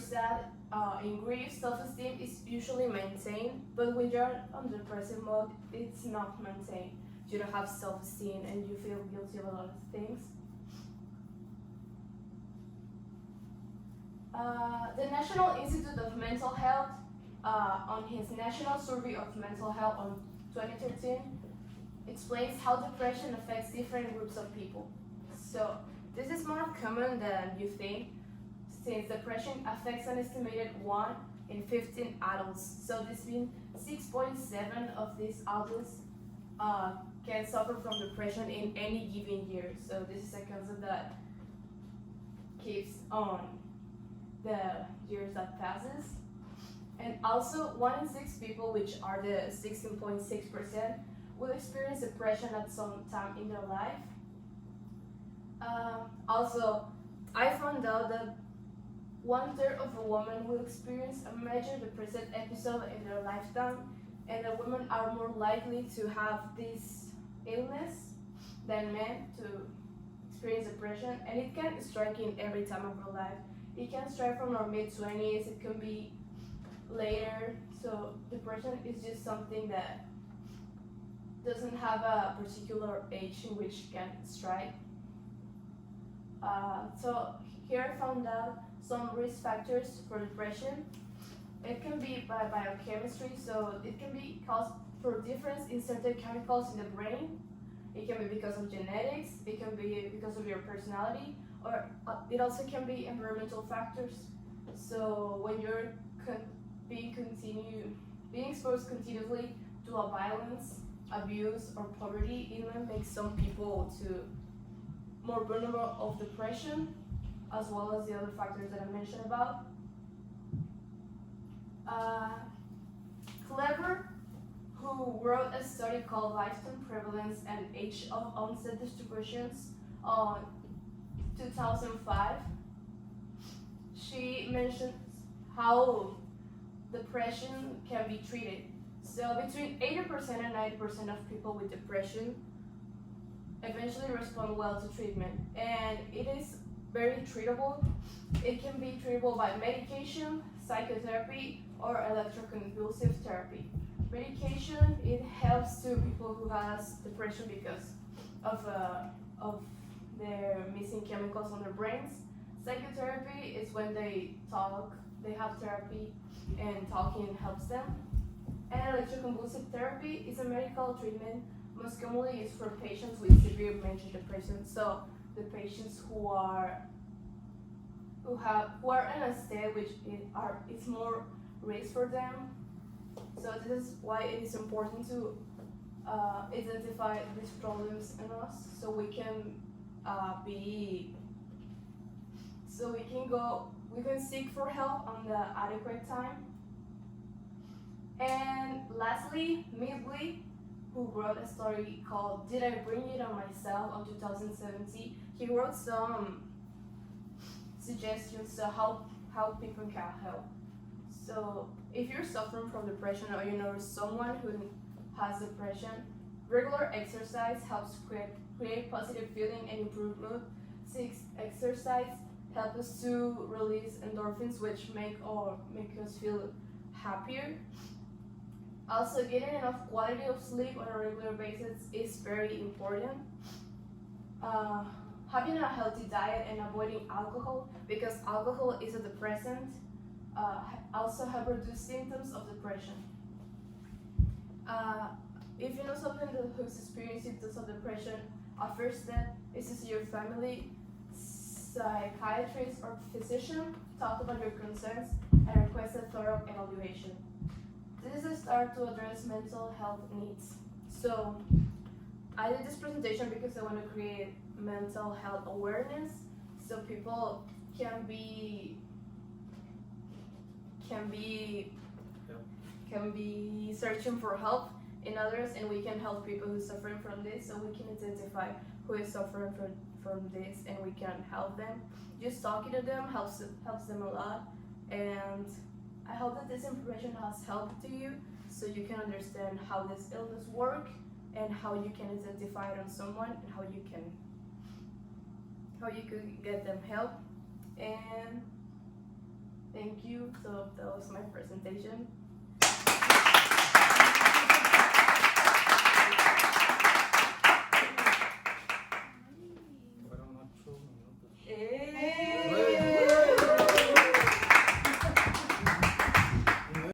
that in grief, self-esteem is usually maintained, but when you're on depressive mode, it's not maintained. You don't have self-esteem and you feel guilty of a lot of things. The National Institute of Mental Health, on his National Survey of Mental Health on 2013, explains how depression affects different groups of people. So this is more common than you think, since depression affects an estimated 1 in 15 adults. So this means 6.7 of these adults can suffer from depression in any given year. So this is a concept that keeps on the years that passes. And also 1 in 6 people, which are the 16.6%, will experience depression at some time in their life. Also, I found out that 1/3 of a woman will experience a major depressive episode in their lifetime, and the women are more likely to have this illness than men to experience depression, and it can strike in every time of our life. It can strike from our mid-20s, it can be later, so depression is just something that doesn't have a particular age in which it can strike. So here I found out some risk factors for depression. It can be by biochemistry, so it can be caused for difference in certain chemicals in the brain. It can be because of genetics, it can be because of your personality, or it also can be environmental factors. So when you're being exposed continuously to a violence, abuse, or poverty, it may make some people to more vulnerable of depression, as well as the other factors that I mentioned about. Clever, who wrote a study called Lifetime Prevalence and Age of Onset Distributions on 2005, she mentions how depression can be treated. So between 80% and 90% of people with depression eventually respond well to treatment, and it is very treatable. It can be treatable by medication, psychotherapy, or electroconvulsive therapy. Medication, it helps to people who has depression because of their missing chemicals on their brains. Psychotherapy is when they talk, they have therapy, and talking helps them. And electroconvulsive therapy is a medical treatment most commonly used for patients with severe major depression. So the patients who are in a state which it's more risk for them. So this is why it is important to identify these problems in us, so we can we can seek for help on the adequate time. And lastly, Midley, who wrote a story called Did I Bring It On Myself of 2017, he wrote some suggestions to how people can help. So if you're suffering from depression or you know someone who has depression, regular exercise helps create positive feeling and improve mood. 6, exercise helps us to release endorphins, which make us feel happier. Also, getting enough quality of sleep on a regular basis is very important. Having a healthy diet and avoiding alcohol, because alcohol is a depressant, also help reduce symptoms of depression. If you know someone who's experiencing symptoms of depression, a first step is to see your family, psychiatrist, or physician, talk about your concerns, and request a thorough evaluation. This is a start to address mental health needs. So I did this presentation because I want to create mental health awareness, so people can be searching for help in others, and we can help people who are suffering from this, so we can identify who is suffering from this, and we can help them. Just talking to them helps them a lot, and I hope that this information has helped to you, so you can understand how this illness works and how you can identify it on someone, and how you could get them help. And Thank you. So that was my presentation.